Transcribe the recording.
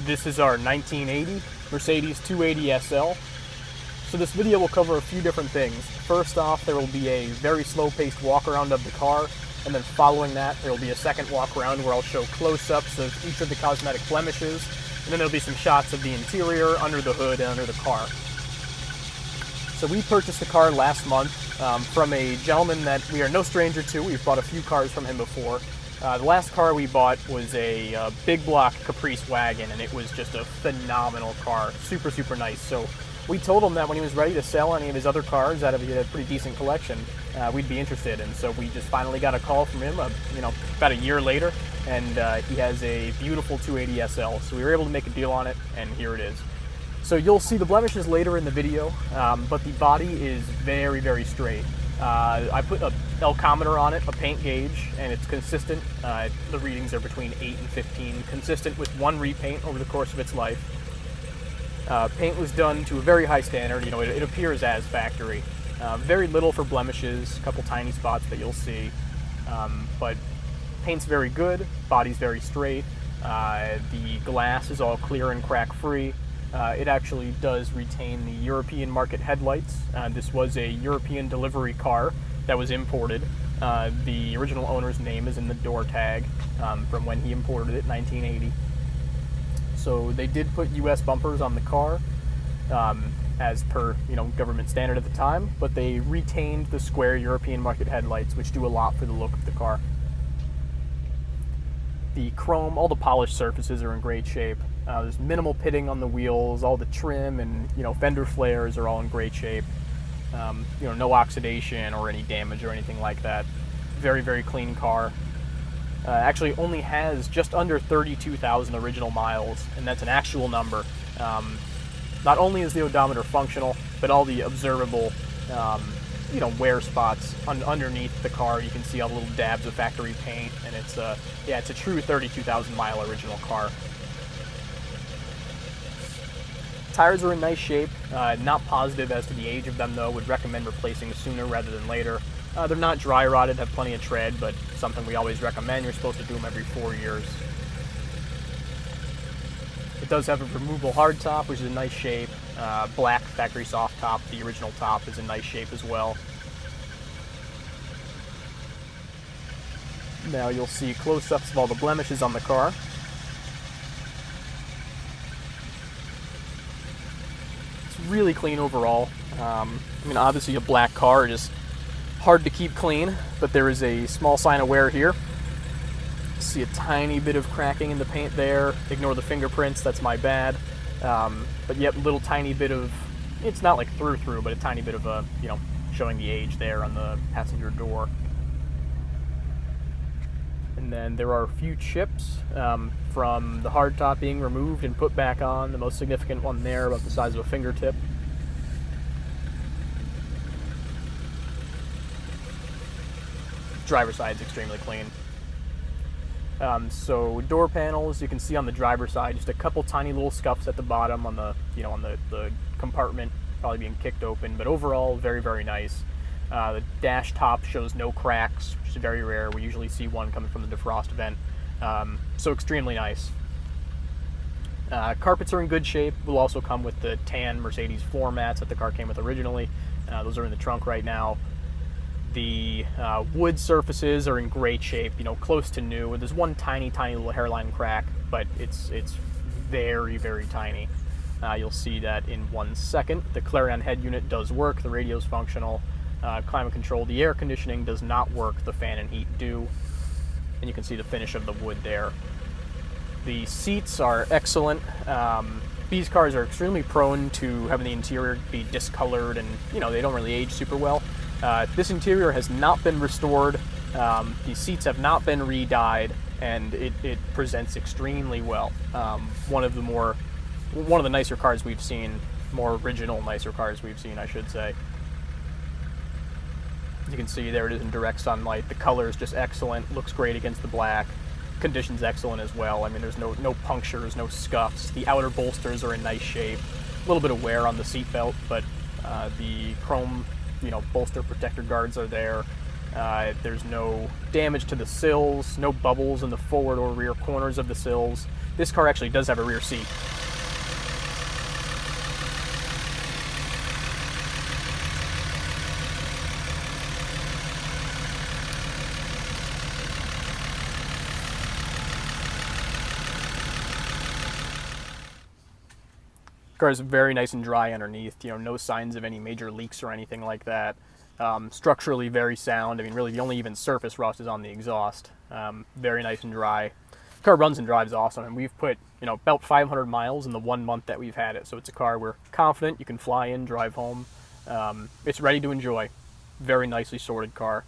This is our 1980 Mercedes 280SL. So this video will cover a few different things. First off, there will be a very slow-paced walk-around of the car, and then following that, there will be a second walk-around where I'll show close-ups of each of the cosmetic blemishes, and then there'll be some shots of the interior, under the hood, and under the car. So we purchased the car last month from a gentleman that we are no stranger to. We've bought a few cars from him before. The last car we bought was a big block Caprice wagon, and it was just a phenomenal car. Super, super nice. So we told him that when he was ready to sell any of his other cars out of a pretty decent collection, we'd be interested. And so we just finally got a call from him, about a year later, and he has a beautiful 280SL. So we were able to make a deal on it, and here it is. So you'll see the blemishes later in the video, but the body is very, very straight. I put a alcometer on it, a paint gauge, and it's consistent. The readings are between 8 and 15, consistent with one repaint over the course of its life. Paint was done to a very high standard. It appears as factory. Very little for blemishes, a couple tiny spots that you'll see, but paint's very good, body's very straight. The glass is all clear and crack-free. It actually does retain the European market headlights. This was a European delivery car that was imported. The original owner's name is in the door tag from when he imported it, 1980. So they did put US bumpers on the car as per government standard at the time, but they retained the square European market headlights, which do a lot for the look of the car. The chrome, all the polished surfaces are in great shape. There's minimal pitting on the wheels. All the trim and fender flares are all in great shape. No oxidation or any damage or anything like that. Very, very clean car. Actually only has just under 32,000 original miles, and that's an actual number. Not only is the odometer functional, but all the observable wear spots underneath the car, you can see all the little dabs of factory paint, and it's a true 32,000 mile original car. Tires are in nice shape. Not positive as to the age of them though. Would recommend replacing sooner rather than later. They're not dry rotted, have plenty of tread, but something we always recommend. You're supposed to do them every 4 years. It does have a removable hardtop, which is in nice shape. Black factory soft top. The original top is in nice shape as well. Now you'll see close-ups of all the blemishes on the car. It's really clean overall. Obviously a black car is hard to keep clean, but there is a small sign of wear here. See a tiny bit of cracking in the paint there. Ignore the fingerprints, that's my bad. But yet a little tiny bit of, it's not like through, but a tiny bit of showing the age there on the passenger door. And then there are a few chips from the hardtop being removed and put back on. The most significant one there, about the size of a fingertip. Driver's side is extremely clean. So door panels, you can see on the driver's side just a couple tiny little scuffs at the bottom on the the compartment probably being kicked open, but overall very, very nice. The dash top shows no cracks, which is very rare. We usually see one coming from the defrost vent, so extremely nice. Carpets are in good shape. Will also come with the tan Mercedes floor mats that the car came with originally. Those are in the trunk right now. The wood surfaces are in great shape, close to new. There's one tiny, tiny little hairline crack, but it's very, very tiny. You'll see that in 1 second. The Clarion head unit does work. The radio's functional. Climate control. The air conditioning does not work. The fan and heat do. And you can see the finish of the wood there. The seats are excellent. These cars are extremely prone to having the interior be discolored, and they don't really age super well. This interior has not been restored. The seats have not been re-dyed, and it presents extremely well. One of the nicer cars we've seen, more original nicer cars we've seen, I should say. You can see there it is in direct sunlight. The color is just excellent. Looks great against the black. Condition's excellent as well. There's no punctures, no scuffs. The outer bolsters are in nice shape. A little bit of wear on the seat belt, but the chrome bolster protector guards are there. There's no damage to the sills, no bubbles in the forward or rear corners of the sills. this car actually does have a rear seat. The car is very nice and dry underneath, no signs of any major leaks or anything like that. Structurally very sound. I mean, really the only even surface rust is on the exhaust. Very nice and dry. The car runs and drives awesome, and we've put about 500 miles in the 1 month that we've had it, so it's a car we're confident you can fly in, drive home. It's ready to enjoy. Very nicely sorted car.